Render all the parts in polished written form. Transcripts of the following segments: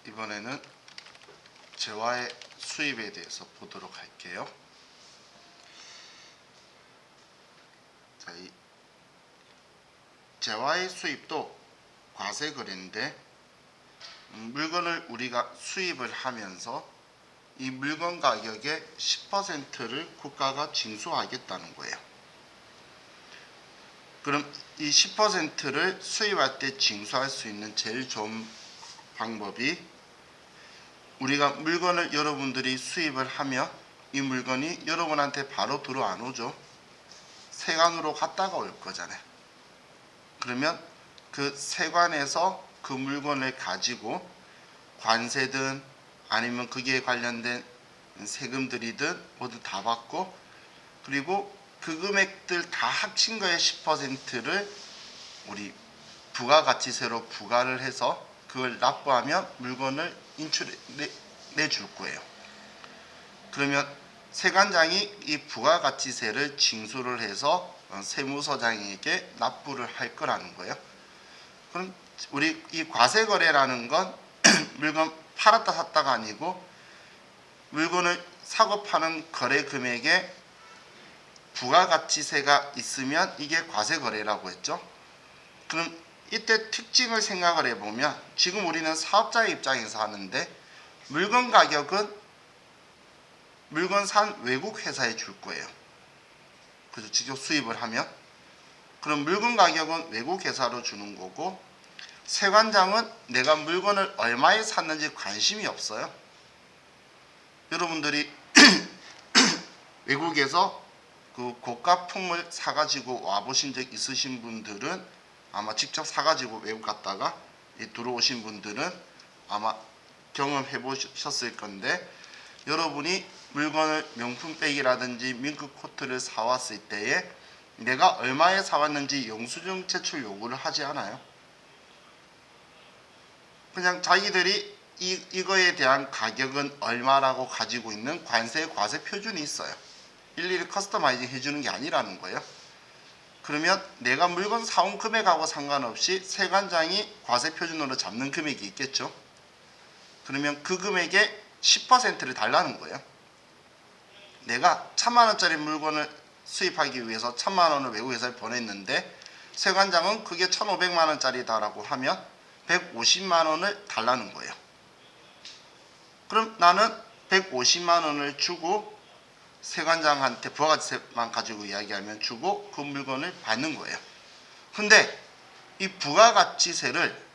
이번에는 재화의 수입에 대해서 보도록 할게요. 자, 이 재화의 수입도 과세 거래인데 물건을 우리가 수입을 하면서 이 물건 가격의 10%를 국가가 징수하겠다는 거예요. 그럼 이 10%를 수입할 때 징수할 수 있는 제일 좋은 방법이 우리가 물건을 여러분들이 수입을 하면 이 물건이 여러분한테 바로 들어 안 오죠. 세관으로 갔다가 올 거잖아요. 그러면 그 세관에서 그 물건을 가지고 관세든 아니면 거기에 관련된 세금들이든 모두 다 받고, 그리고 그 금액들 다 합친 거에 10%를 우리 부가가치세로 부과를 해서 그걸 납부하면 물건을 내줄 거예요. 그러면 세관장이 이 부가가치세를 징수를 해서 세무서장에게 납부를 할 거라는 거예요. 그럼 우리 이 과세거래라는 건 물건 팔았다 샀다가 아니고 물건을 사고 파는 거래 금액에 부가가치세가 있으면 이게 과세거래라고 했죠. 그럼 이때 특징을 생각을 해보면 지금 우리는 사업자의 입장에서 하는데 물건 가격은 물건 산 외국 회사에 줄 거예요. 그래서 직접 수입을 하면 그럼 물건 가격은 외국 회사로 주는 거고, 세관장은 내가 물건을 얼마에 샀는지 관심이 없어요. 여러분들이 외국에서 그 고가 품을 사가지고 와보신 적 있으신 분들은 아마 직접 사가지고 외국 갔다가 들어오신 분들은 아마 경험해 보셨을 건데, 여러분이 물건을 명품백이라든지 밍크 코트를 사왔을 때에 내가 얼마에 사왔는지 영수증 제출 요구를 하지 않아요. 그냥 자기들이 이거에 대한 가격은 얼마라고 가지고 있는 관세 과세 표준이 있어요. 일일이 커스터마이징 해주는 게 아니라는 거예요. 그러면 내가 물건 사온 금액하고 상관없이 세관장이 과세 표준으로 잡는 금액이 있겠죠. 그러면 그 금액의 10%를 달라는 거예요. 내가 1000만원짜리 물건을 수입하기 위해서 1000만원을 외국 회사에 보냈는데 세관장은 그게 1500만원짜리다라고 하면 150만원을 달라는 거예요. 그럼 나는 150만원을 주고 세관장한테 부가가치세만 가지고 이야기하면 주고 그 물건을 받는 거예요. 근데 이 부가가치세를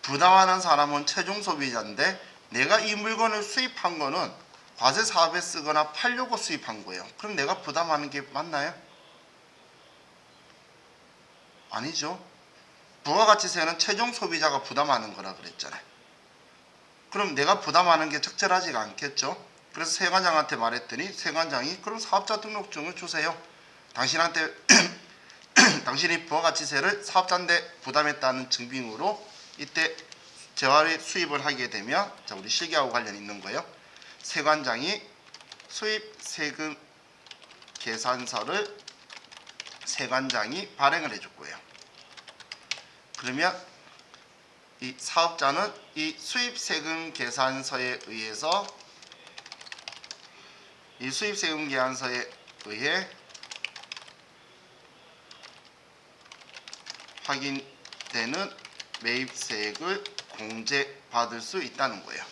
부담하는 사람은 최종 소비자인데 내가 이 물건을 수입한 거는 과세 사업에 쓰거나 팔려고 수입한 거예요. 그럼 내가 부담하는 게 맞나요? 아니죠. 부가가치세는 최종 소비자가 부담하는 거라 그랬잖아요. 그럼 내가 부담하는 게 적절하지가 않겠죠. 그래서 세관장한테 말했더니 세관장이 그럼 사업자 등록증을 주세요. 당신한테 당신이 부가가치세를 사업자인데 부담했다는 증빙으로 이때 재화를 수입을 하게 되면, 자, 우리 실기하고 관련 있는 거예요. 세관장이 수입 세금 계산서를 세관장이 발행을 해줄 거예요. 그러면 이 사업자는 이 수입 세금 계산서에 의해서 이 수입 세금 계산서에 의해 확인되는 매입세액을 공제받을 수 있다는 거예요.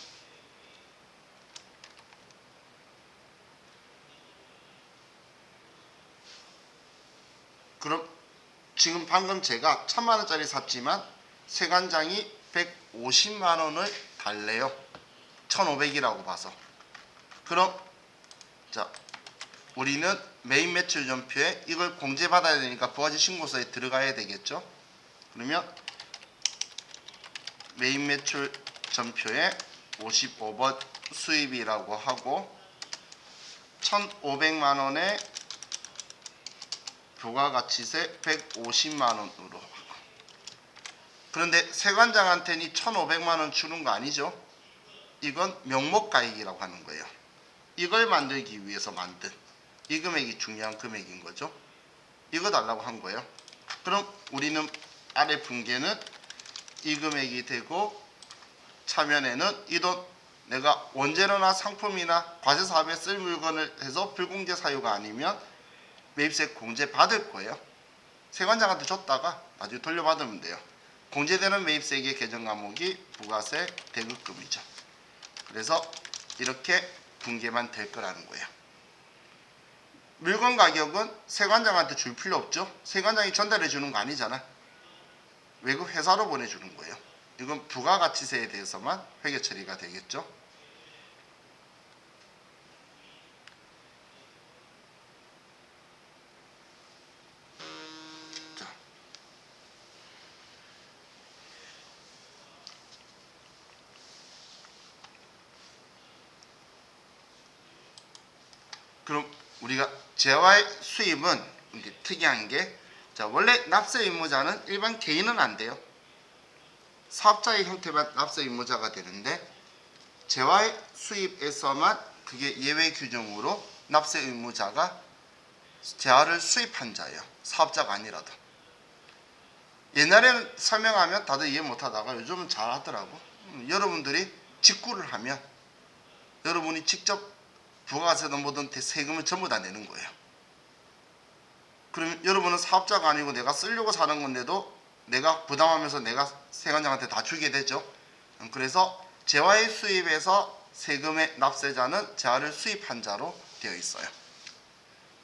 그럼 지금 방금 제가 1000만원짜리 샀지만 세관장이 150만원을 달래요. 1500이라고 봐서. 그럼 자, 우리는 매입 매출 전표에 이걸 공제받아야 되니까 부가세 신고서에 들어가야 되겠죠. 그러면 매입 매출 전표에 55번 수입이라고 하고 1500만원에 부가가치세 150만원으로. 그런데 세관장한테는 이 1500만원 주는 거 아니죠. 이건 명목가액이라고 하는 거예요. 이걸 만들기 위해서 만든 이 금액이 중요한 금액인 거죠. 이거 달라고 한 거예요. 그럼 우리는 아래 분계는 이 금액이 되고 차면에는 이 돈 내가 원재료나 상품이나 과세 사업에 쓸 물건을 해서 불공제 사유가 아니면 매입세 공제 받을 거예요. 세관장한테 줬다가 나중에 돌려받으면 돼요. 공제되는 매입세액의 개정 과목이 부가세 대급금이죠. 그래서 이렇게 분계만 될 거라는 거예요. 물건 가격은 세관장한테 줄 필요 없죠. 세관장이 전달해 주는 거 아니잖아. 외국 회사로 보내주는 거예요. 이건 부가가치세에 대해서만 회계 처리가 되겠죠. 자, 그럼 우리가 재화의 수입은 이제 특이한 게, 자, 원래 납세 의무자는 일반 개인은 안 돼요. 사업자의 형태만 납세 의무자가 되는데, 재화의 수입에서만 그게 예외 규정으로 납세 의무자가 재화를 수입한 자예요. 사업자가 아니라도. 옛날에는 설명하면 다들 이해 못하다가 요즘은 잘 하더라고. 여러분들이 직구를 하면 여러분이 직접 부가세든 뭐든 세금을 전부 다 내는 거예요. 그러면 여러분은 사업자가 아니고 내가 쓰려고 사는 건데도 내가 부담하면서 내가 세관장한테 다 주게 되죠. 그래서 재화의 수입에서 세금의 납세자는 재화를 수입한 자로 되어 있어요.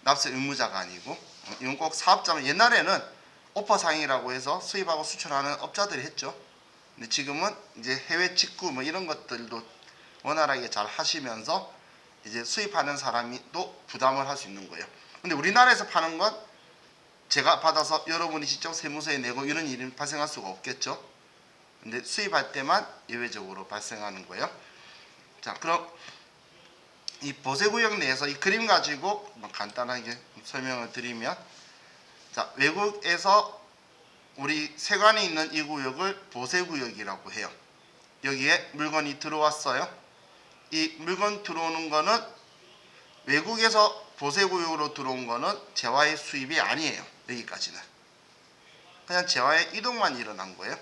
납세 의무자가 아니고. 이건 꼭 사업자면, 옛날에는 오퍼상이라고 해서 수입하고 수출하는 업자들이 했죠. 근데 지금은 이제 해외 직구 뭐 이런 것들도 원활하게 잘 하시면서 이제 수입하는 사람이 또 부담을 할 수 있는 거예요. 근데 우리나라에서 파는 건 제가 받아서 여러분이 직접 세무서에 내고 이런 일이 발생할 수가 없겠죠. 근데 수입할 때만 예외적으로 발생하는 거예요. 자, 그럼 이 보세구역 내에서 이 그림 가지고 간단하게 설명을 드리면, 자, 외국에서 우리 세관이 있는 이 구역을 보세구역이라고 해요. 여기에 물건이 들어왔어요. 이 물건 들어오는 거는 외국에서 보세구역으로 들어온 거는 재화의 수입이 아니에요. 여기까지는 그냥 재화의 이동만 일어난 거예요.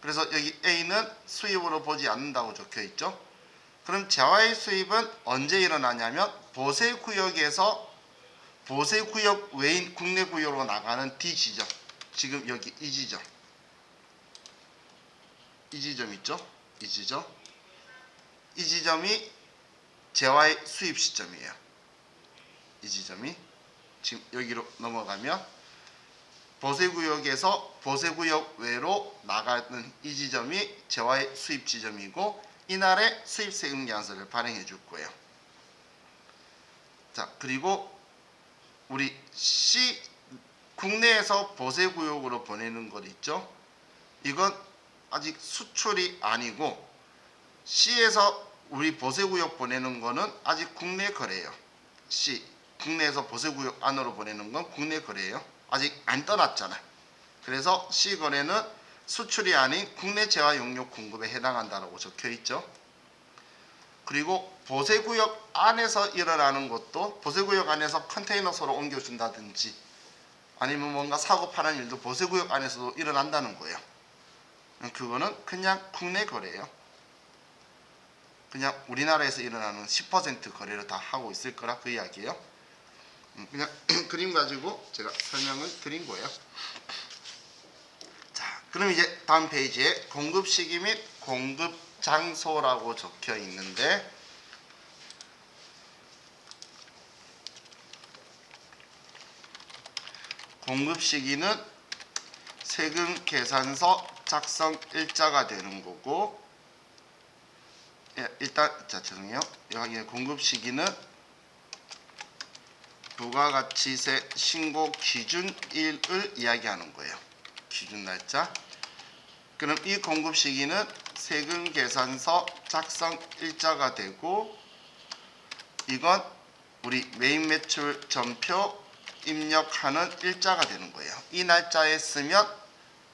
그래서 여기 A는 수입으로 보지 않는다고 적혀 있죠. 그럼 재화의 수입은 언제 일어나냐면 보세구역에서 보세구역 외인 국내 구역으로 나가는 D 지점, 지금 여기 이 지점, 이 지점 있죠? 이 지점, 이 지점이 재화의 수입 시점이에요. 이 지점이 지금 여기로 넘어가면 보세구역에서 보세구역 외로 나가는 이 지점이 재화의 수입 지점이고, 이날에 수입세 응계안서를 발행해 줄 거예요. 자, 그리고 우리 C, 국내에서 보세구역으로 보내는 것 있죠. 이건 아직 수출이 아니고, C에서 우리 보세구역 보내는 거는 아직 국내 거래예요. C, 국내에서 보세구역 안으로 보내는 건 국내 거래예요. 아직 안 떠났잖아. 그래서 C 거래는 수출이 아닌 국내 재화 용역 공급에 해당한다라고 적혀 있죠. 그리고 보세구역 안에서 일어나는 것도, 보세구역 안에서 컨테이너소로 옮겨준다든지 아니면 뭔가 사고 파는 일도 보세구역 안에서도 일어난다는 거예요. 그거는 그냥 국내 거래예요. 그냥 우리나라에서 일어나는 10% 거래를 다 하고 있을 거라 그 이야기예요. 그냥 그림 가지고 제가 설명을 드린 거예요. 자, 그럼 이제 다음 페이지에 공급 시기 및 공급 장소라고 적혀 있는데, 공급 시기는 세금 계산서 작성 일자가 되는 거고, 일단 죄송해요. 여기 공급 시기는 부가가치세 신고 기준일을 이야기하는 거예요. 기준 날짜. 그럼 이 공급 시기는 세금 계산서 작성 일자가 되고, 이건 우리 매입 매출 전표 입력하는 일자가 되는 거예요. 이 날짜에 쓰면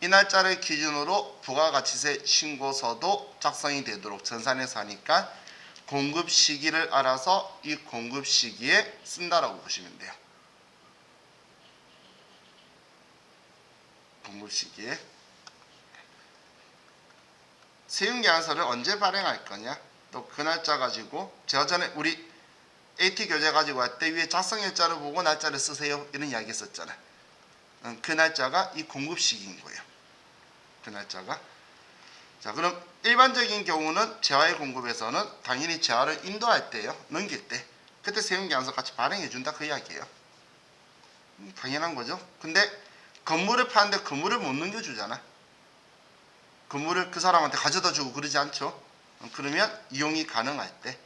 이 날짜를 기준으로 부가가치세 신고서도 작성이 되도록 전산해서 하니까 공급 시기를 알아서 이 공급 시기에 쓴다라고 보시면 돼요. 공급 시기에 세금계산서를 언제 발행할 거냐, 또 그 날짜 가지고 제가 전에 우리 AT 교재 가지고 할 때 위에 작성일자를 보고 날짜를 쓰세요 이런 이야기 했었잖아요. 그 날짜가 이 공급시기인 거예요. 그 날짜가. 자, 그럼 일반적인 경우는 재화의 공급에서는 당연히 재화를 인도할 때요, 넘길 때 그때 세금계산서 같이 발행해 준다 그 이야기예요. 당연한 거죠. 근데 건물을 파는데 건물을 못 넘겨주잖아. 건물을 그 사람한테 가져다 주고 그러지 않죠. 그러면 이용이 가능할 때,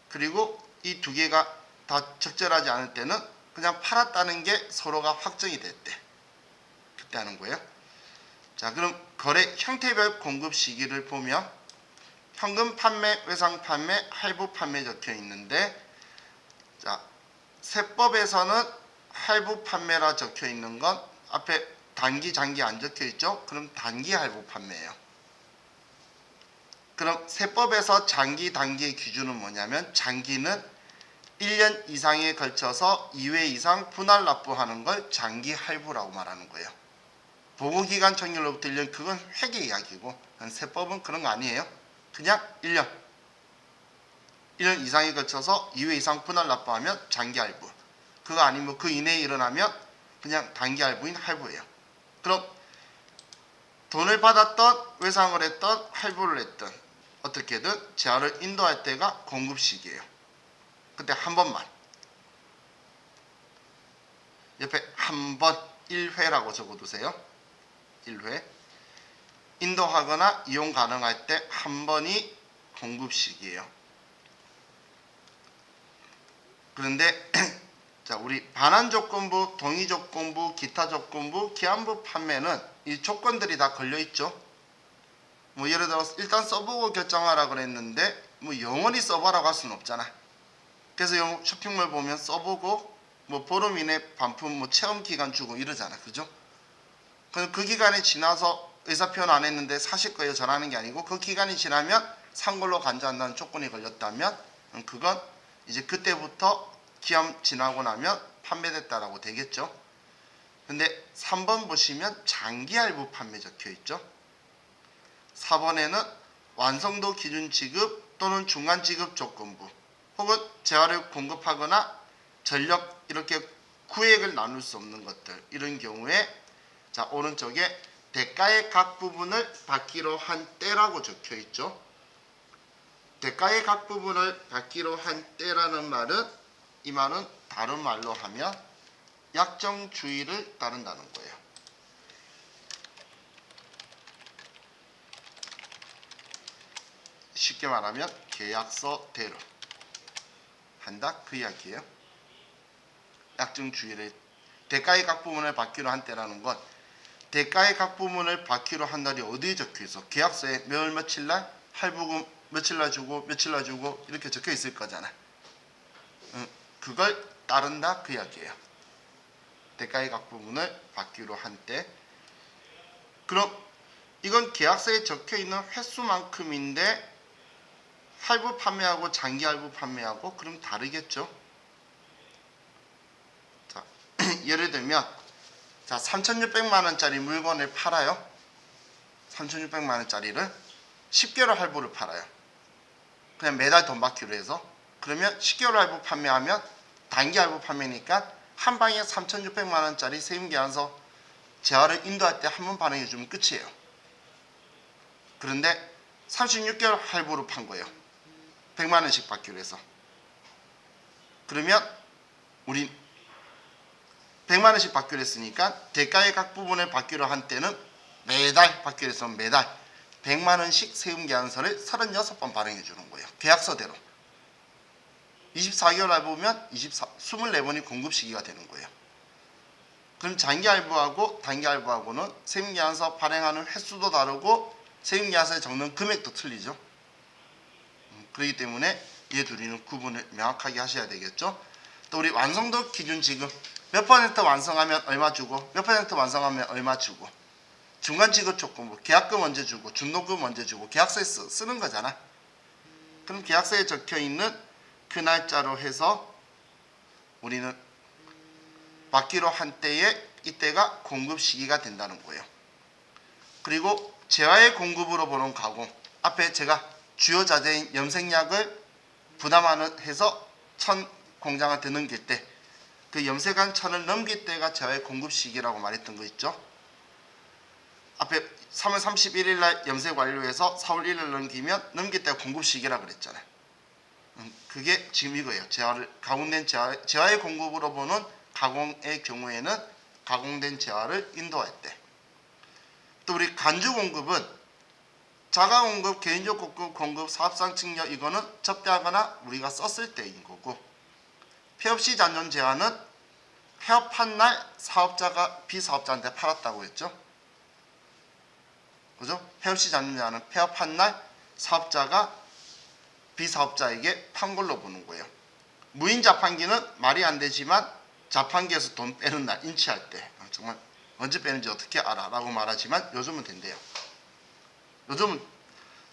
그리고 이 두 개가 다 적절하지 않을 때는 그냥 팔았다는 게 서로가 확정이 될 때, 그때 하는 거예요. 자, 그럼 거래 형태별 공급 시기를 보면 현금 판매, 외상 판매, 할부 판매 적혀 있는데, 자, 세법에서는 할부 판매라 적혀 있는 건 앞에 단기, 장기 안 적혀 있죠? 그럼 단기 할부 판매예요. 그럼 세법에서 장기, 단기의 기준은 뭐냐면, 장기는 1년 이상에 걸쳐서 2회 이상 분할 납부하는 걸 장기 할부라고 말하는 거예요. 보고기간 청결로부터 1년, 그건 회계 이야기고, 세법은 그런 거 아니에요. 그냥 1년 이상에 걸쳐서 2회 이상 분할 납부하면 장기 할부, 그거 아니면 그 이내에 일어나면 그냥 단기 할부인 할부예요. 그럼 돈을 받았던, 외상을 했던, 할부를 했던, 어떻게든 재화를 인도할 때가 공급 시기예요. 그때 한 번만, 옆에 한 번, 1회라고 적어두세요. 1회. 인도하거나 이용 가능할 때 한 번이 공급 시기예요. 그런데 자, 우리 반환조건부, 동의조건부, 기타조건부, 기한부 판매는 이 조건들이 다 걸려있죠. 뭐 예를 들어서 일단 써보고 결정하라 그랬는데 뭐 영원히 써봐라고 할 수는 없잖아. 그래서 쇼핑몰 보면 써보고 뭐 보름 이내 반품 뭐 체험 기간 주고 이러잖아. 그죠? 그 기간이 지나서 의사표현 안 했는데 사실 거예요 전하는 게 아니고, 그 기간이 지나면 산 걸로 간주한다는 조건이 걸렸다면 그건 이제 그때부터 기한 지나고 나면 판매됐다라고 되겠죠. 근데 3번 보시면 장기 할부 판매 적혀 있죠. 4번에는 완성도 기준 지급 또는 중간 지급 조건부, 혹은 재화를 공급하거나 전력 이렇게 구액을 나눌 수 없는 것들, 이런 경우에 자, 오른쪽에 대가의 각 부분을 받기로 한 때라고 적혀 있죠. 대가의 각 부분을 받기로 한 때라는 말은, 이 말은 다른 말로 하면 약정주의를 따른다는 거예요. 쉽게 말하면 계약서대로 한다 그 이야기예요. 약정주의를, 대가의 각 부분을 받기로 한 때라는 건 대가의 각 부분을 받기로 한 날이 어디에 적혀 있어? 계약서에 몇 며칠 날 할부금 며칠 날 주고 며칠 날 주고 이렇게 적혀 있을 거잖아. 그걸 따른다 그 이야기예요. 대가의 각 부분을 받기로 한 때. 그럼 이건 계약서에 적혀 있는 횟수만큼인데 할부 판매하고 장기 할부 판매하고 그럼 다르겠죠. 자, 예를 들면 자, 3,600만 원짜리 물건을 팔아요. 3,600만 원짜리를 10개월 할부를 팔아요. 그냥 매달 돈 받기로 해서. 그러면 10개월 할부 판매하면 단기 할부 판매니까 한 방에 3,600만 원짜리 세금계산서 재화를 인도할 때 한 번 발행해 주면 끝이에요. 그런데 36개월 할부로 판 거예요. 100만 원씩 받기로 해서. 그러면 우린 100만 원씩 받기로 했으니까 대가의 각 부분을 받기로 한 때는 매달 받기로 해서 매달 100만 원씩 세금계산서를 36번 발행해 주는 거예요. 계약서대로. 24개월 할부면 24번이 공급 시기가 되는 거예요. 그럼 장기 할부하고 단기 할부하고는 세금계산서 발행하는 횟수도 다르고 세금계산서에 적는 금액도 틀리죠. 그렇기 때문에 이 둘이는 구분을 명확하게 하셔야 되겠죠. 또 우리 완성도 기준 지급, 몇 퍼센트 완성하면 얼마 주고 몇 퍼센트 완성하면 얼마 주고, 중간 지급 조건부, 계약금 언제 주고 중도금 언제 주고 계약서에 쓰는 거잖아. 그럼 계약서에 적혀 있는 그 날짜로 해서 우리는 받기로 한 때에 이때가 공급 시기가 된다는 거예요. 그리고 재화의 공급으로 보는 가공, 앞에 제가 주요 자재인 염색약을 부담하는 해서 1000 공장한테 넘길 때 그 염색한 1000을 넘길 때가 재화의 공급 시기라고 말했던 거 있죠. 앞에 3월 31일 날 염색 완료해서 4월 1일 넘기면 넘길 때가 공급 시기라 그랬잖아요. 그게 지금 이거예요. 가공된 재화의 공급으로 보는 가공의 경우에는 가공된 재화를 인도할 때. 또 우리 간주 공급은 자가 공급, 개인적 공급, 사업상 측력 이거는 접대하거나 우리가 썼을 때인 거고, 폐업시 잔존 재화는 폐업한 날 사업자가 비사업자한테 팔았다고 했죠. 그죠? 폐업시 잔존 재화는 폐업한 날 사업자가 비사업자에게 판 걸로 보는 거예요. 무인 자판기는 말이 안 되지만 자판기에서 돈 빼는 날 인치할 때 정말 언제 빼는지 어떻게 알아? 라고 말하지만 요즘은 된대요. 요즘은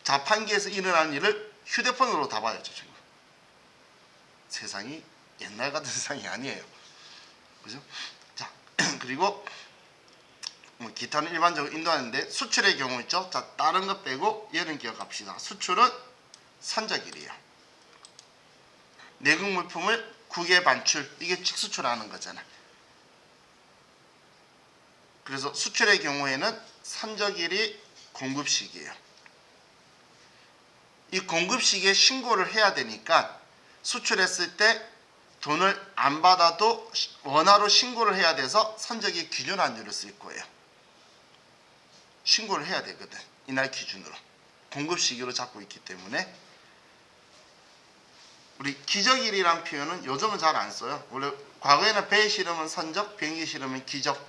자판기에서 일어나는 일을 휴대폰으로 다 봐야죠. 지금. 세상이 옛날 같은 세상이 아니에요. 그죠? 자, 그리고 기타는 일반적으로 인도하는데 수출의 경우 있죠. 자, 다른 것 빼고 얘는 기억합시다. 수출은 산적일이에요. 내국 물품을 국외 반출, 이게 직수출하는 거잖아. 그래서 수출의 경우에는 산적일이 공급시기예요. 이 공급시기에 신고를 해야 되니까 수출했을 때 돈을 안 받아도 원화로 신고를 해야 돼서 산적일 기준 환율을 쓸 거예요. 신고를 해야 되거든. 이날 기준으로. 공급시기로 잡고 있기 때문에. 우리 기적일이란 표현은 요즘은 잘 안 써요. 원래 과거에는 배에 실으면 선적, 비행기 실으면 기적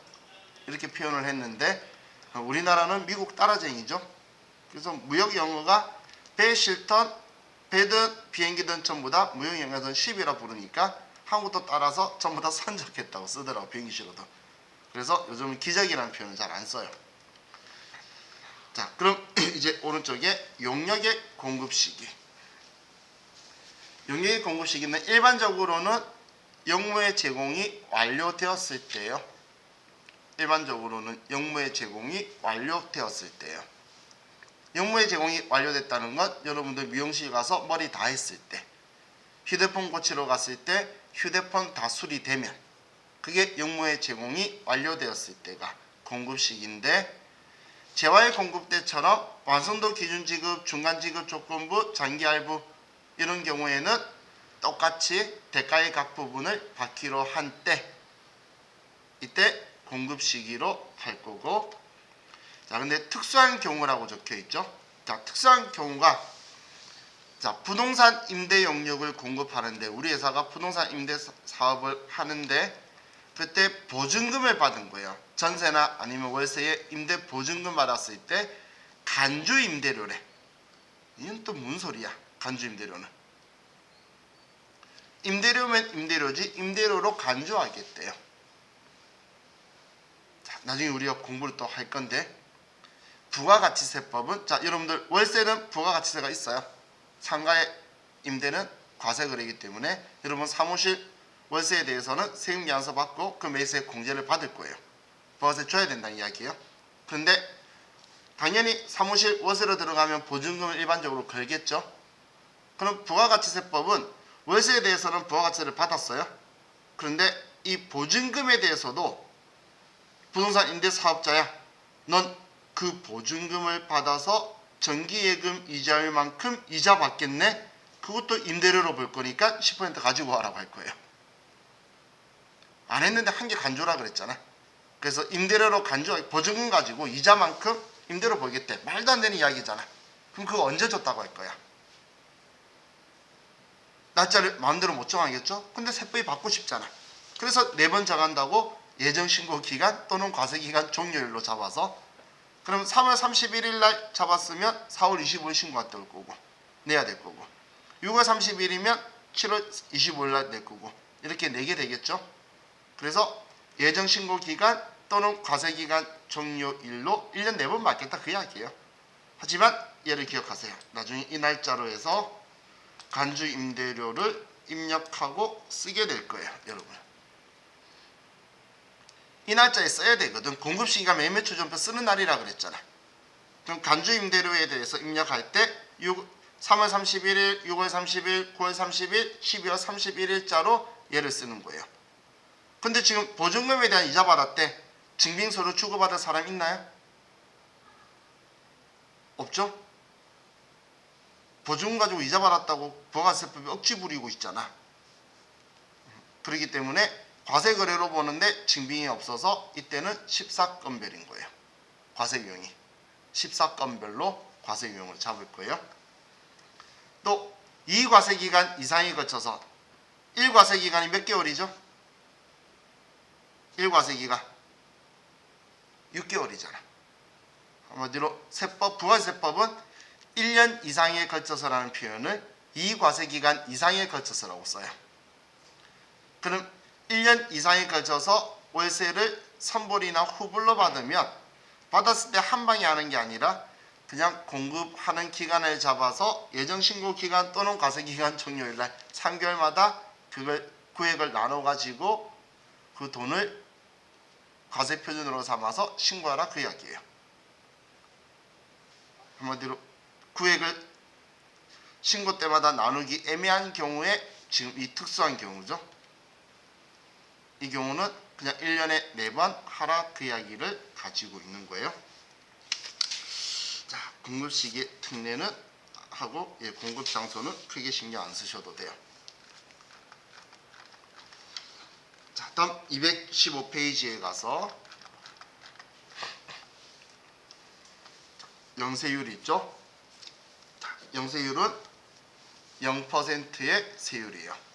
이렇게 표현을 했는데 우리나라는 미국 따라쟁이죠. 그래서 무역 영어가 배에 실던 배든 비행기든 전부 다 무역 영어에서는 10이라 부르니까 한국도 따라서 전부 다 선적했다고 쓰더라고. 비행기 실어도. 그래서 요즘은 기적이라는 표현을 잘 안 써요. 자, 그럼 이제 오른쪽에 용역의 공급 시기. 용역의 공급 시기는 일반적으로는 용무의 제공이 완료되었을 때요. 일반적으로는 용무의 제공이 완료되었을 때요. 용무의 제공이 완료됐다는 건 여러분들 미용실 가서 머리 다 했을 때, 휴대폰 고치러 갔을 때 휴대폰 다 수리되면 그게 용무의 제공이 완료되었을 때가 공급 시기인데, 재화의 공급 때처럼 완성도 기준 지급, 중간 지급 조건부, 장기 할부 이런 경우에는 똑같이 대가의 각 부분을 받기로 한 때, 이때 공급 시기로 할 거고. 자, 근데 특수한 경우라고 적혀 있죠. 자, 특수한 경우가 자, 부동산 임대 용역을 공급하는데, 우리 회사가 부동산 임대 사업을 하는데 그때 보증금을 받은 거예요. 전세나 아니면 월세에 임대 보증금 받았을 때 간주 임대료래. 이건 또 무슨 소리야? 간주 임대료는. 임대료면 임대료지 임대료로 간주하겠대요. 자, 나중에 우리가 공부를 또 할 건데, 부가가치세법은, 자, 여러분들 월세는 부가가치세가 있어요. 상가의 임대는 과세거래이기 때문에 여러분 사무실 월세에 대해서는 세금계산서 받고 그 매수의 공제를 받을 거예요. 부가세 줘야 된다는 이야기예요. 그런데 당연히 사무실 월세로 들어가면 보증금을 일반적으로 걸겠죠. 그럼 부가가치세법은 월세에 대해서는 부가가치세를 받았어요. 그런데 이 보증금에 대해서도 부동산 임대사업자야, 넌 그 보증금을 받아서 정기예금 이자율만큼 이자 받겠네? 그것도 임대료로 볼 거니까 10% 가지고 와라고 할 거예요. 안 했는데 한 개 간주라 그랬잖아. 그래서 임대료로 보증금 가지고 이자만큼 임대료 벌겠대. 말도 안 되는 이야기잖아. 그럼 그거 언제 줬다고 할 거야? 날짜를 마음대로 못 정하겠죠? 근데 세법이 받고 싶잖아. 그래서 4번 정한다고 예정신고 기간 또는 과세기간 종료일로 잡아서, 그럼 3월 31일 날 잡았으면 4월 25일 신고할 때 올 거고 내야 될 거고, 6월 30일이면 7월 25일 날 낼 거고, 이렇게 내게 되겠죠. 그래서 예정신고 기간 또는 과세기간 종료일로 1년 4번 받겠다 그 이야기예요. 하지만 얘를 기억하세요. 나중에 이 날짜로 해서 간주 임대료를 입력하고 쓰게 될 거예요. 여러분, 이 날짜에 써야 되거든. 공급시기가 매매추전표 쓰는 날이라 그랬잖아. 그럼 간주 임대료에 대해서 입력할 때 3월 31일, 6월 30일, 9월 30일, 12월 31일자로 얘를 쓰는 거예요. 근데 지금 보증금에 대한 이자 받았대. 증빙서류 주고받을 사람 있나요? 없죠? 보증금 가지고 이자 받았다고 부가세법이 억지 부리고 있잖아. 그렇기 때문에 과세거래로 보는데 증빙이 없어서 이때는 14건별인 거예요. 과세비용이 14건별로 과세비용을 잡을 거예요. 또 2과세기간 이상에 거쳐서 1과세기간이 몇 개월이죠? 1과세기간 6개월이잖아. 한마디로 부가세법은 1년 이상에 걸쳐서라는 표현을 2과세기간 이상에 걸쳐서라고 써요. 그럼 1년 이상에 걸쳐서 월세를 선불이나 후불로 받으면 받았을 때 한 방에 하는 게 아니라 그냥 공급하는 기간을 잡아서 예정신고 기간 또는 과세기간 종료일날 3개월마다 그걸 구액을 나눠 가지고 그 돈을 과세표준으로 삼아서 신고하라 그 이야기예요. 한마디로 구액을 신고 때마다 나누기 애매한 경우에 지금 이 특수한 경우죠. 이 경우는 그냥 1년에 4번 하라 그 이야기를 가지고 있는 거예요. 자, 공급시기 특례는 하고 공급 장소는 크게 신경 안 쓰셔도 돼요. 자, 다음 215페이지에 가서 영세율 있죠? 자, 영세율은 0%의 세율이에요.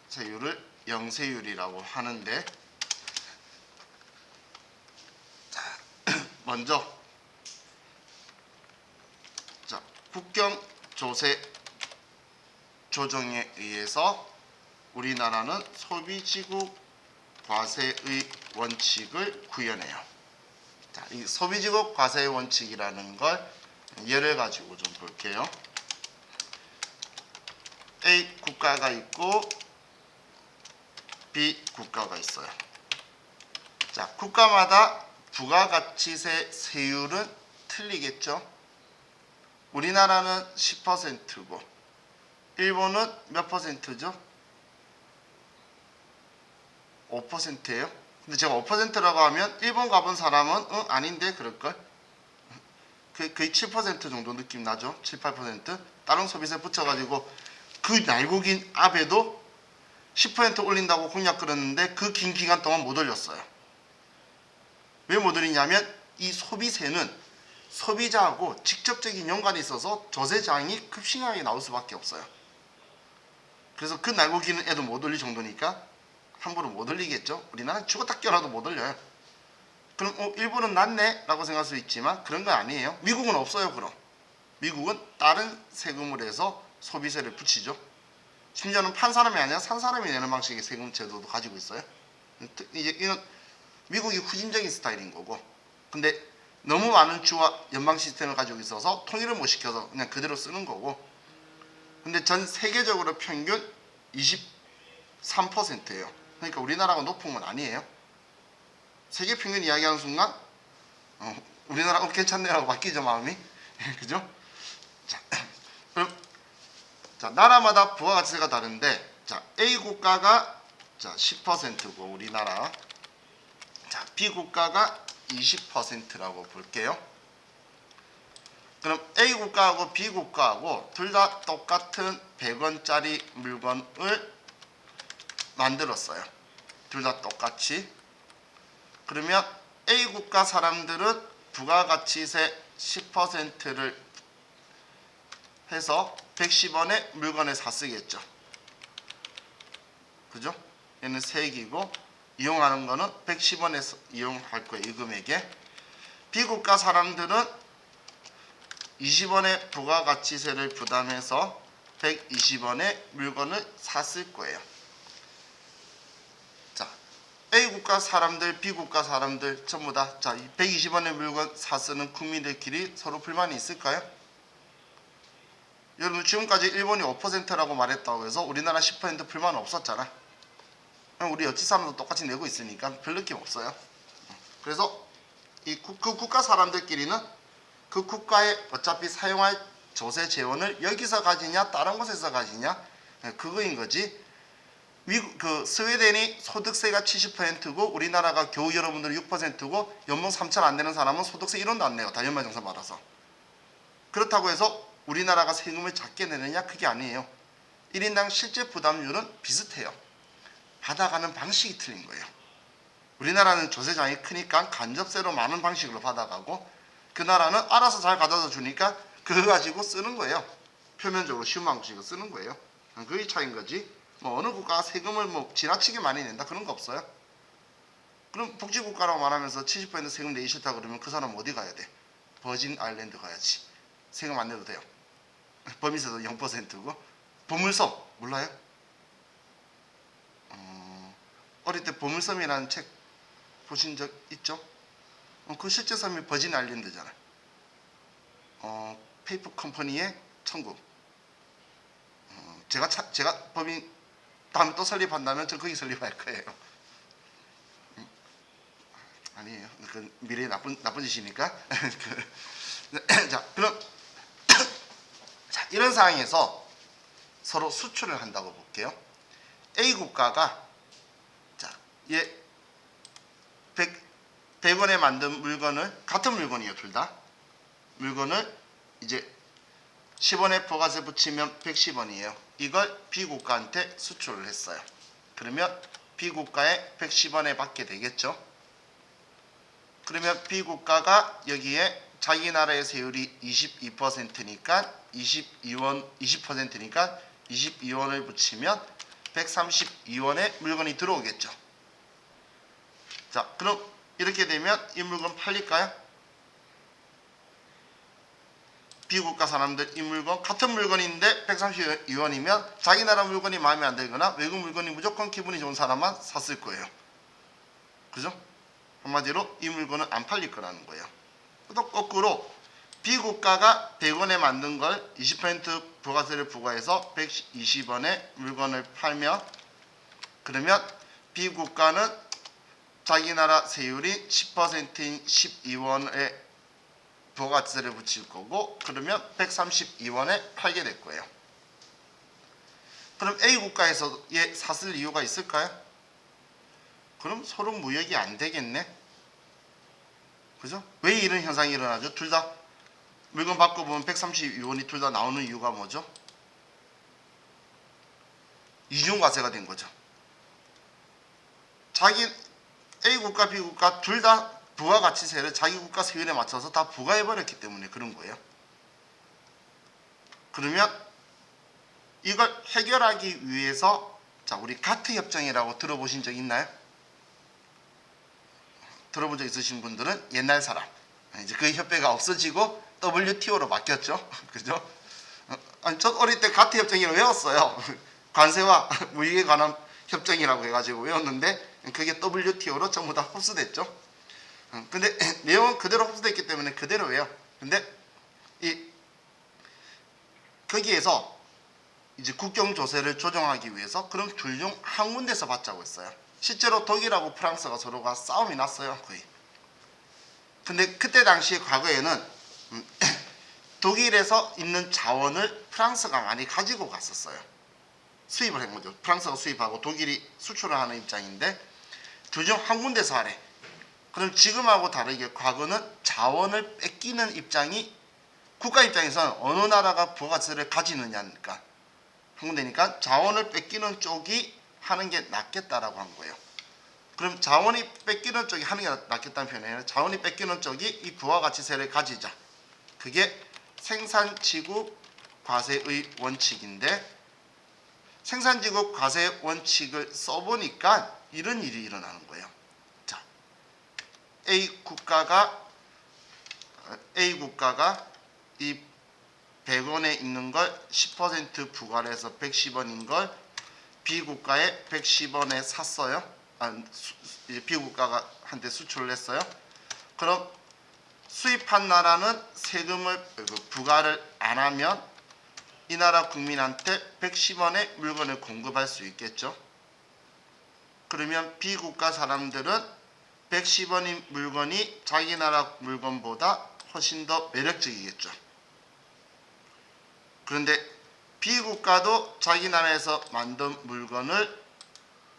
세율을 영세율이라고 하는데, 자, 먼저 자, 국경 조세 조정에 의해서 우리나라는 소비지국 과세의 원칙을 구현해요. 자, 이 소비지국 과세의 원칙이라는 걸 예를 가지고 좀 볼게요. A 국가가 있고 B 국가가 있어요. 자, 국가마다 부가가치세 세율은 틀리겠죠? 우리나라는 10%고 일본은 몇 퍼센트죠? 5%예요. 근데 제가 5%라고 하면 일본 가본 사람은 아닌데 그럴걸? 거의 7% 정도 느낌 나죠? 7, 8%? 다른 소비세 붙여가지고 그 날고 긴 압에도 10% 올린다고 공약 끌었는데 그 긴 기간 동안 못 올렸어요. 왜 못 올리냐면 이 소비세는 소비자하고 직접적인 연관이 있어서 조세장이 급싱하게 나올 수밖에 없어요. 그래서 그 날고 기는 애도 못 올릴 정도니까 함부로 못 올리겠죠. 우리나라는 죽었다 깨어나도 못 올려요. 그럼 일본은 낫네 라고 생각할 수 있지만 그런 건 아니에요. 미국은 없어요. 그럼 미국은 다른 세금을 해서 소비세를 붙이죠. 심지어는 판 사람이 아니라 산 사람이 내는 방식의 세금 제도도 가지고 있어요. 이제 이건 미국이 후진적인 스타일인 거고, 근데 너무 많은 주와 연방 시스템을 가지고 있어서 통일을 못 시켜서 그냥 그대로 쓰는 거고, 근데 전 세계적으로 평균 23%예요. 그러니까 우리나라가 높은 건 아니에요. 세계 평균 이야기하는 순간 우리나라 괜찮네라고 바뀌죠 마음이. 그죠? 자, 그럼 자, 나라마다 부가가치세가 다른데, 자, A 국가가 자 10%고 우리나라, 자 B 국가가 20%라고 볼게요. 그럼 A 국가하고 B 국가하고 둘 다 똑같은 100원짜리 물건을 만들었어요. 둘 다 똑같이. 그러면 A 국가 사람들은 부가가치세 10%를 해서 110원에 물건을 사쓰겠죠. 그죠? 얘는 세액이고 이용하는 거는 110원에서 이용할 거예요. 이 금액에. 비국가 사람들은 20원의 부가가치세를 부담해서 120원의 물건을 샀을 거예요. A 국가 사람들, B 국가 사람들 전부 다 120원의 물건 사쓰는 국민들끼리 서로 불만이 있을까요? 여러분 지금까지 일본이 5%라고 말했다고 해서 우리나라 10% 불만 없었잖아. 우리 여치 사람도 똑같이 내고 있으니까 별 느낌 없어요. 그래서 그 국가 사람들끼리는 그 국가에 어차피 사용할 조세 재원을 여기서 가지냐 다른 곳에서 가지냐 그거인 거지. 스웨덴이 소득세가 70%고 우리나라가 겨우 여러분들 6%고 연봉 3천 안 되는 사람은 소득세 1원도 안 내요. 다 연말정산 받아서. 그렇다고 해서 우리나라가 세금을 작게 내느냐? 그게 아니에요. 1인당 실제 부담률은 비슷해요. 받아가는 방식이 틀린 거예요. 우리나라는 조세장이 크니까 간접세로 많은 방식으로 받아가고 그 나라는 알아서 잘 가져다 주니까 그거 가지고 쓰는 거예요. 표면적으로 쉬운 방식으로 쓰는 거예요. 그게 차이인 거지. 어느 국가가 세금을 지나치게 많이 낸다 그런 거 없어요. 그럼 복지국가라고 말하면서 70% 세금 내기 싫다 그러면 그 사람 어디 가야 돼? 버진 아일랜드 가야지. 세금 안 내도 돼요. 법인세도 0%고. 보물섬 몰라요? 어릴 때 보물섬이라는 책 보신 적 있죠? 그 실제 섬이 버진 아일랜드잖아. 페이퍼 컴퍼니의 천국. 제가 법인 다음에 또 설립한다면 저 거기 설립할 거예요. 아니에요. 그 미래에 나쁜 짓이니까. 자, 그럼 이런 상황에서 서로 수출을 한다고 볼게요. A 국가가 100원에 만든 물건을 같은 물건이에요, 둘 다. 물건을 이제 10원에 부가세 붙이면 110원이에요. 이걸 B 국가한테 수출을 했어요. 그러면 B 국가에 110원에 받게 되겠죠. 그러면 B 국가가 여기에 자기 나라의 세율이 22%니까 20%니까 22원을 붙이면 132원의 물건이 들어오겠죠. 자, 그럼 이렇게 되면 이 물건 팔릴까요? B국가 사람들 이 물건 같은 물건인데 132원이면 자기 나라 물건이 마음에 안 들거나 외국 물건이 무조건 기분이 좋은 사람만 샀을 거예요. 그죠? 한마디로 이 물건은 안 팔릴 거라는 거예요. 또 거꾸로 B국가가 100원에 만든 걸 20% 부가세를 부과해서 120원에 물건을 팔면 그러면 B국가는 자기 나라 세율이 10%인 12원에 부가세를 붙일 거고 그러면 132원에 팔게 될 거예요. 그럼 A 국가에서 얘 샀을 이유가 있을까요? 그럼 서로 무역이 안 되겠네. 그죠? 왜 이런 현상이 일어나죠? 둘 다 물건 바꿔보면 132원이 둘 다 나오는 이유가 뭐죠? 이중과세가 된 거죠. 자기 A 국가, B 국가 둘 다 부가가치세를 자기 국가 세율에 맞춰서 다 부과해버렸기 때문에 그런 거예요. 그러면 이걸 해결하기 위해서 우리 가트 협정이라고 들어보신 적 있나요? 들어본 적 있으신 분들은 옛날 사람. 이제 그 협회가 없어지고 WTO로 바뀌었죠. 그죠? 아니, 저 어릴 때 가트 협정이라고 외웠어요. 관세와 무역에 관한 협정이라고 해가지고 외웠는데 그게 WTO로 전부 다 흡수됐죠. 근데 내용은 그대로 흡수됐기 때문에 그대로 외요. 근데 거기에서 이제 국경 조세를 조정하기 위해서 그럼 둘 중 한 군데서 받자고 했어요. 실제로 독일하고 프랑스가 서로가 싸움이 났어요, 거의. 근데 그때 당시에 과거에는 독일에서 있는 자원을 프랑스가 많이 가지고 갔었어요. 수입을 한 거죠. 프랑스가 수입하고 독일이 수출을 하는 입장인데 둘 중 한 군데서 하래. 그럼 지금하고 다르게 과거는 자원을 뺏기는 입장이 국가 입장에서는 어느 나라가 부가세를 가지느냐니까 한 군데니까 자원을 뺏기는 쪽이 하는 게 낫겠다라고 한 거예요. 그럼 자원이 뺏기는 쪽이 하는 게 낫겠다는 표현이 아니라 자원이 뺏기는 쪽이 이 부가가치세를 가지자. 그게 생산지급 과세의 원칙인데 생산지급 과세 원칙을 써보니까 이런 일이 일어나는 거예요. 자, A 국가가 이 100원에 있는 걸 10% 부과를 해서 110원인 걸 B 국가에 110원에 샀어요. 이제 B국가가 한테 수출을 했어요. 그럼 수입한 나라는 세금을 부과를 안 하면 이 나라 국민한테 110원의 물건을 공급할 수 있겠죠. 그러면 B국가 사람들은 110원인 물건이 자기 나라 물건보다 훨씬 더 매력적이겠죠. 그런데 B국가도 자기 나라에서 만든 물건을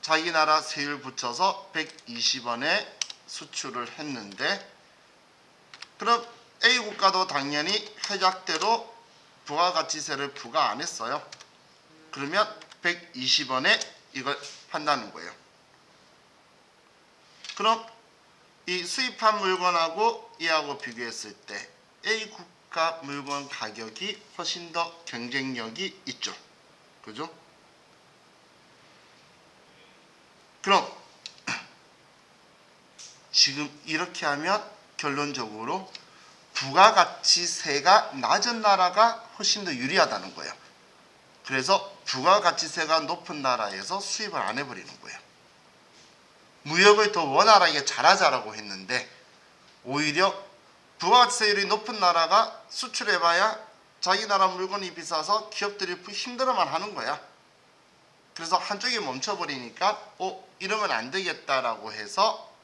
자기 나라 세율 붙여서 120원에 수출을 했는데, 그럼 A국가도 당연히 해작대로 부가가치세를 부과 안 했어요. 그러면 120원에 이걸 판다는 거예요. 그럼 이 수입한 물건하고 이하고 비교했을 때 A국가 물건 가격이 훨씬 더 경쟁력이 있죠. 그죠? 그럼 지금 이렇게 하면 결론적으로 부가가치세가 낮은 나라가 훨씬 더 유리하다는 거예요. 그래서 부가가치세가 높은 나라에서 수입을 안 해버리는 거예요. 무역을 더 원활하게 잘하자라고 했는데 오히려 부가가치세율이 높은 나라가 수출해봐야 자기 나라 물건이 비싸서 기업들이 힘들어만 하는 거야. 그래서 한쪽이 멈춰버리니까 이러면 안 되겠다라고 해서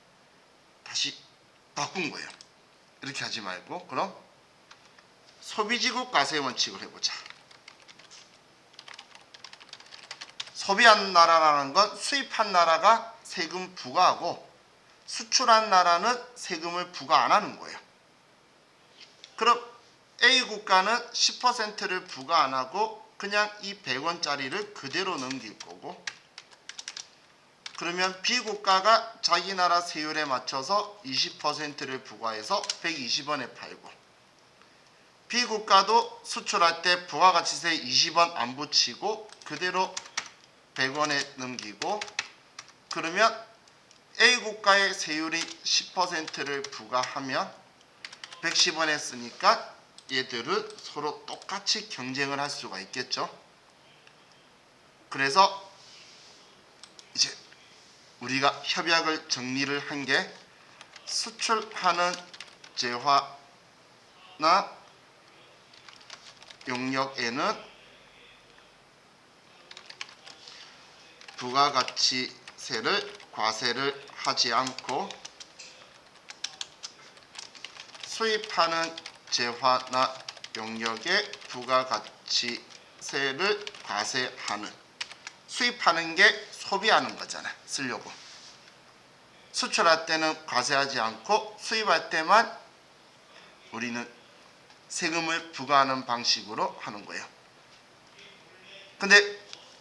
다시 바꾼 거예요. 이렇게 하지 말고 그럼 소비지국 과세 원칙을 해보자. 소비한 나라라는 건 수입한 나라가 세금 부과하고 수출한 나라는 세금을 부과 안 하는 거예요. 그럼 A국가는 10%를 부과 안 하고 그냥 이 100원짜리를 그대로 넘길 거고, 그러면 B국가가 자기 나라 세율에 맞춰서 20%를 부과해서 120원에 팔고, B국가도 수출할 때 부가가치세 20원 안 붙이고 그대로 100원에 넘기고, 그러면 A국가의 세율이 10%를 부과하면 110원에 쓰니까 얘들은 서로 똑같이 경쟁을 할 수가 있겠죠. 그래서 이제 우리가 협약을 정리를 한 게, 수출하는 재화나 용역에는 부가가치세를 과세를 하지 않고 수입하는 재화나 용역에 부가가치세를 과세하는, 수입하는 게 소비하는 거잖아. 쓰려고. 수출할 때는 과세하지 않고 수입할 때만 우리는 세금을 부과하는 방식으로 하는 거예요. 근데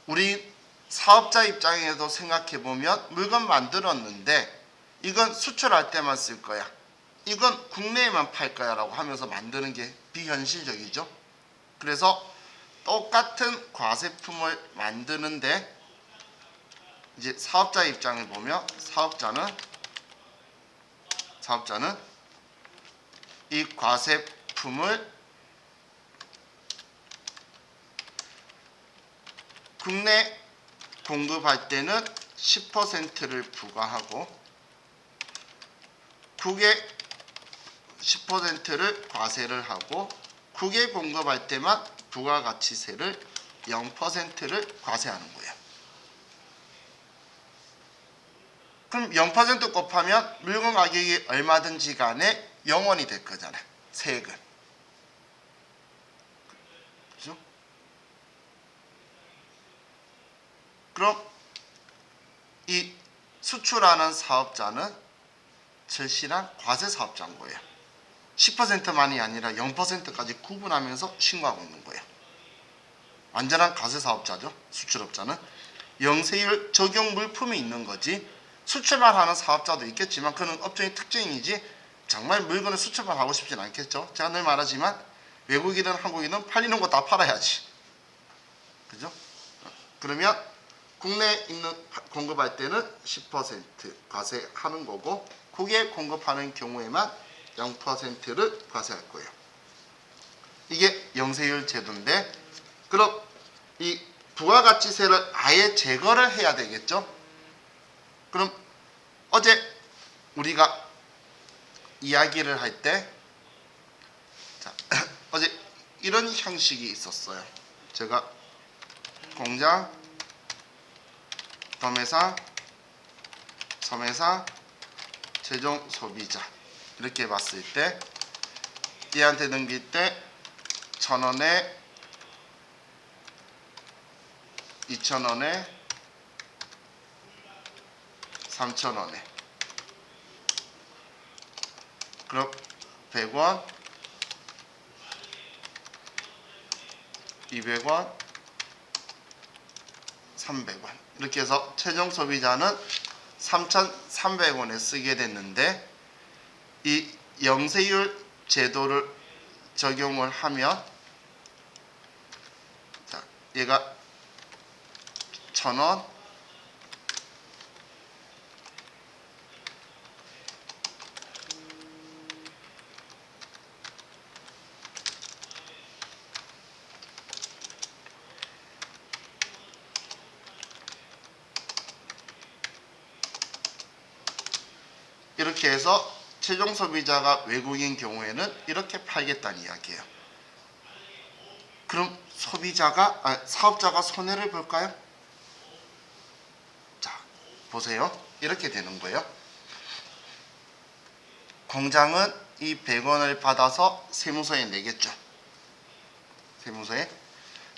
우리 사업자 입장에도 생각해 보면 물건 만들었는데 이건 수출할 때만 쓸 거야, 이건 국내에만 팔 거야 라고 하면서 만드는 게 비현실적이죠. 그래서 똑같은 과세품을 만드는데 이제 사업자 입장을 보면 사업자는 이 과세품을 국내 공급할 때는 10%를 부과하고 국외 10%를 과세를 하고, 국외 공급할 때만 부가가치세를 0%를 과세하는 거예요. 그럼 0% 곱하면 물건 가격이 얼마든지 간에 0원이 될 거잖아, 세액은. 그죠? 그럼 이 수출하는 사업자는 절실한 과세 사업자인 거예요. 10%만이 아니라 0%까지 구분하면서 신고하고 있는 거예요. 완전한 과세 사업자죠. 수출업자는 영세율 적용 물품이 있는 거지, 수출만 하는 사업자도 있겠지만 그는 업종의 특징이지 정말 물건을 수출만 하고 싶진 않겠죠. 제가 늘 말하지만 외국이든 한국이든 팔리는 거 다 팔아야지. 그죠? 그러면 국내에 있는 공급할 때는 10% 과세하는 거고, 국외에 공급하는 경우에만 0%를 과세할 거예요. 이게 영세율 제도인데, 그럼 이 부가가치세를 아예 제거를 해야 되겠죠. 그럼 우리가 이야기를 할 때 어제 이런 형식이 있었어요. 제가 공장, 도매상, 소매상, 최종 소비자 이렇게 봤을 때 얘한테 넘길 때 1,000원에 2,000원에 3,000원에 그럼 100원 200원 300원 이렇게 해서 최종 소비자는 3,300원에 쓰게 됐는데 이 영세율 제도를 적용을 하면 자, 얘가 1,000원 이렇게 해서 최종 소비자가 외국인 경우에는 이렇게 팔겠다는 이야기예요. 그럼 사업자가 손해를 볼까요? 자, 보세요. 이렇게 되는 거예요. 공장은 이 100원을 받아서 세무서에 내겠죠. 세무서에.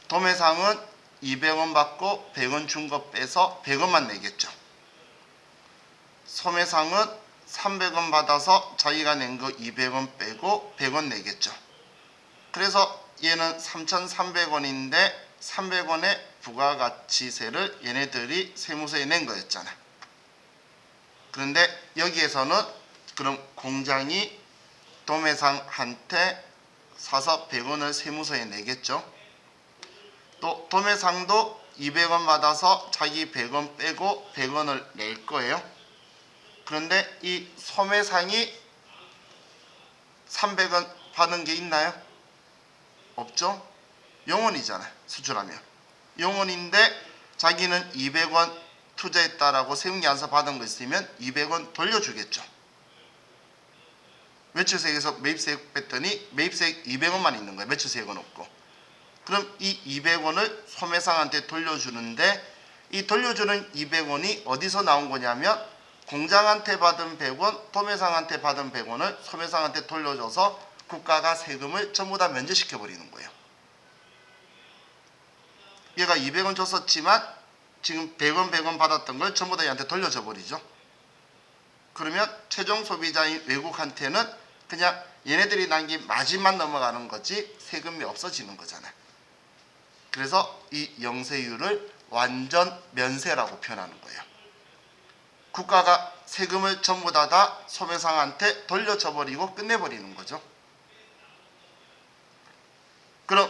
도매상은 200원 받고 100원 준 거 빼서 100원만 내겠죠. 소매상은 300원 받아서 자기가 낸 거 200원 빼고 100원 내겠죠. 그래서 얘는 3,300원인데 300원의 부가가치세를 얘네들이 세무서에 낸 거였잖아. 그런데 여기에서는 그럼 공장이 도매상한테 사서 100원을 세무서에 내겠죠. 또 도매상도 200원 받아서 자기 100원 빼고 100원을 낼 거예요. 그런데 이 소매상이 300원 받은 게 있나요? 없죠? 영원이잖아요. 수출하면. 영원인데 자기는 200원 투자했다라고 세무계산서 받은 거 있으면 200원 돌려주겠죠. 매출세액에서 매입세액 뺐더니 매입세액 200원만 있는 거예요. 매출세액은 없고. 그럼 이 200원을 소매상한테 돌려주는데 이 돌려주는 200원이 어디서 나온 거냐면 공장한테 받은 100원, 도매상한테 받은 100원을 소매상한테 돌려줘서 국가가 세금을 전부 다 면제시켜 버리는 거예요. 얘가 200원 줬었지만 지금 100원 받았던 걸 전부 다 얘한테 돌려줘 버리죠. 그러면 최종 소비자인 외국한테는 그냥 얘네들이 남긴 마진만 넘어가는 거지 세금이 없어지는 거잖아요. 그래서 이 영세율을 완전 면세라고 표현하는 거예요. 국가가 세금을 전부 다 소매상한테 돌려줘 버리고 끝내버리는 거죠. 그럼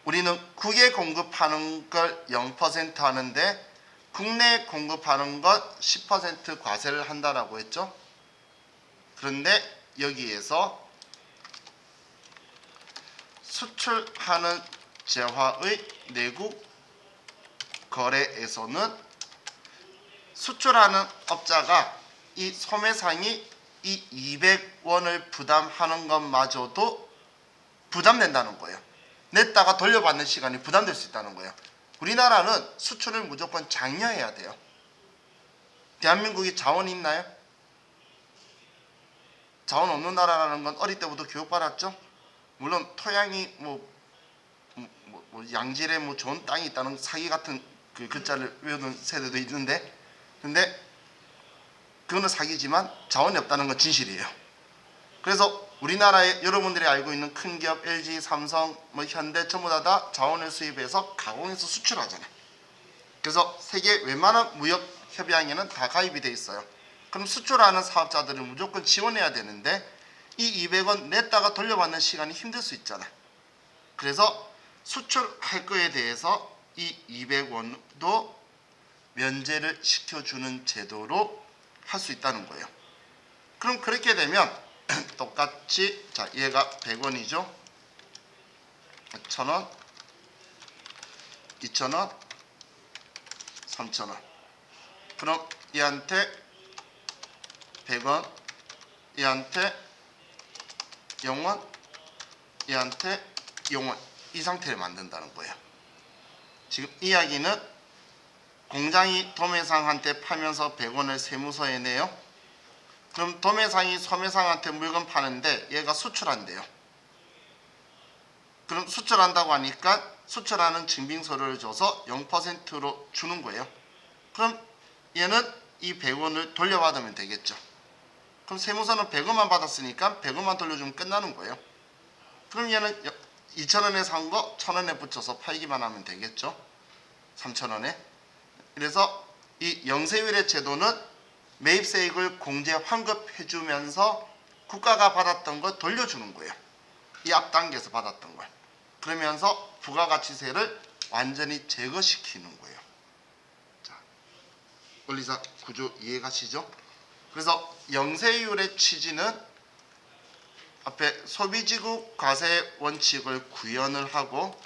우리는 국외 공급하는 걸 0% 하는데 국내 공급하는 것 10% 과세를 한다라고 했죠. 그런데 여기에서 수출하는 재화의 내국 거래에서는 수출하는 업자가 이 소매상이 이 200원을 부담하는 것마저도 부담된다는 거예요. 냈다가 돌려받는 시간이 부담될 수 있다는 거예요. 우리나라는 수출을 무조건 장려해야 돼요. 대한민국이 자원이 있나요? 자원 없는 나라라는 건 어릴 때부터 교육받았죠. 물론 토양이 양질의 좋은 땅이 있다는 사기 같은 그 글자를 외우는 세대도 있는데, 근데 그거는 사기지만 자원이 없다는 건 진실이에요. 그래서 우리나라에 여러분들이 알고 있는 큰 기업 LG, 삼성, 현대 전부 다 자원을 수입해서 가공해서 수출하잖아요. 그래서 세계 웬만한 무역 협약에는 다 가입이 돼 있어요. 그럼 수출하는 사업자들은 무조건 지원해야 되는데 이 200원 냈다가 돌려받는 시간이 힘들 수 있잖아요. 그래서 수출할 거에 대해서 이 200원도 면제를 시켜주는 제도로 할 수 있다는 거예요. 그럼 그렇게 되면 똑같이 자 얘가 100원이죠. 1,000원, 2,000원, 3,000원. 그럼 얘한테 100원, 얘한테 0원, 얘한테 0원, 이 상태를 만든다는 거예요. 지금 이야기는 공장이 도매상한테 팔면서 100원을 세무서에 내요. 그럼 도매상이 소매상한테 물건 파는데 얘가 수출한대요. 그럼 수출한다고 하니까 수출하는 증빙서류를 줘서 0%로 주는 거예요. 그럼 얘는 이 100원을 돌려받으면 되겠죠. 그럼 세무서는 100원만 받았으니까 100원만 돌려주면 끝나는 거예요. 그럼 얘는 2,000원에 산 거 1,000원에 붙여서 팔기만 하면 되겠죠. 3,000원에. 그래서 이 영세율의 제도는 매입세액을 공제 환급해주면서 국가가 받았던 걸 돌려주는 거예요. 이 앞 단계에서 받았던 걸. 그러면서 부가가치세를 완전히 제거시키는 거예요. 자, 원리사 구조 이해가시죠? 그래서 영세율의 취지는 앞에 소비지국 과세 원칙을 구현을 하고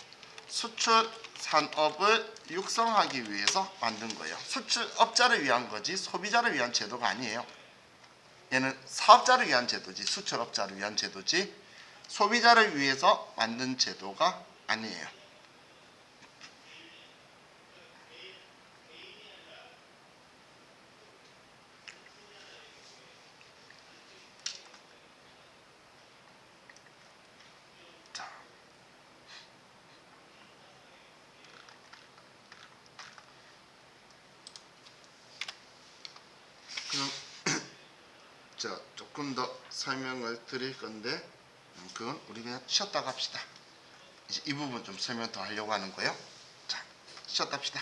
수출 산업을 육성하기 위해서 만든 거예요. 수출업자를 위한 거지 소비자를 위한 제도가 아니에요. 얘는 사업자를 위한 제도지 수출업자를 위한 제도지 소비자를 위해서 만든 제도가 아니에요. 자, 그럼 자, 조금 더 설명을 드릴 건데 그건 우리 그냥 쉬었다가 합시다. 이제 이 부분 좀 설명 더 하려고 하는 거예요. 자, 쉬었다 합시다.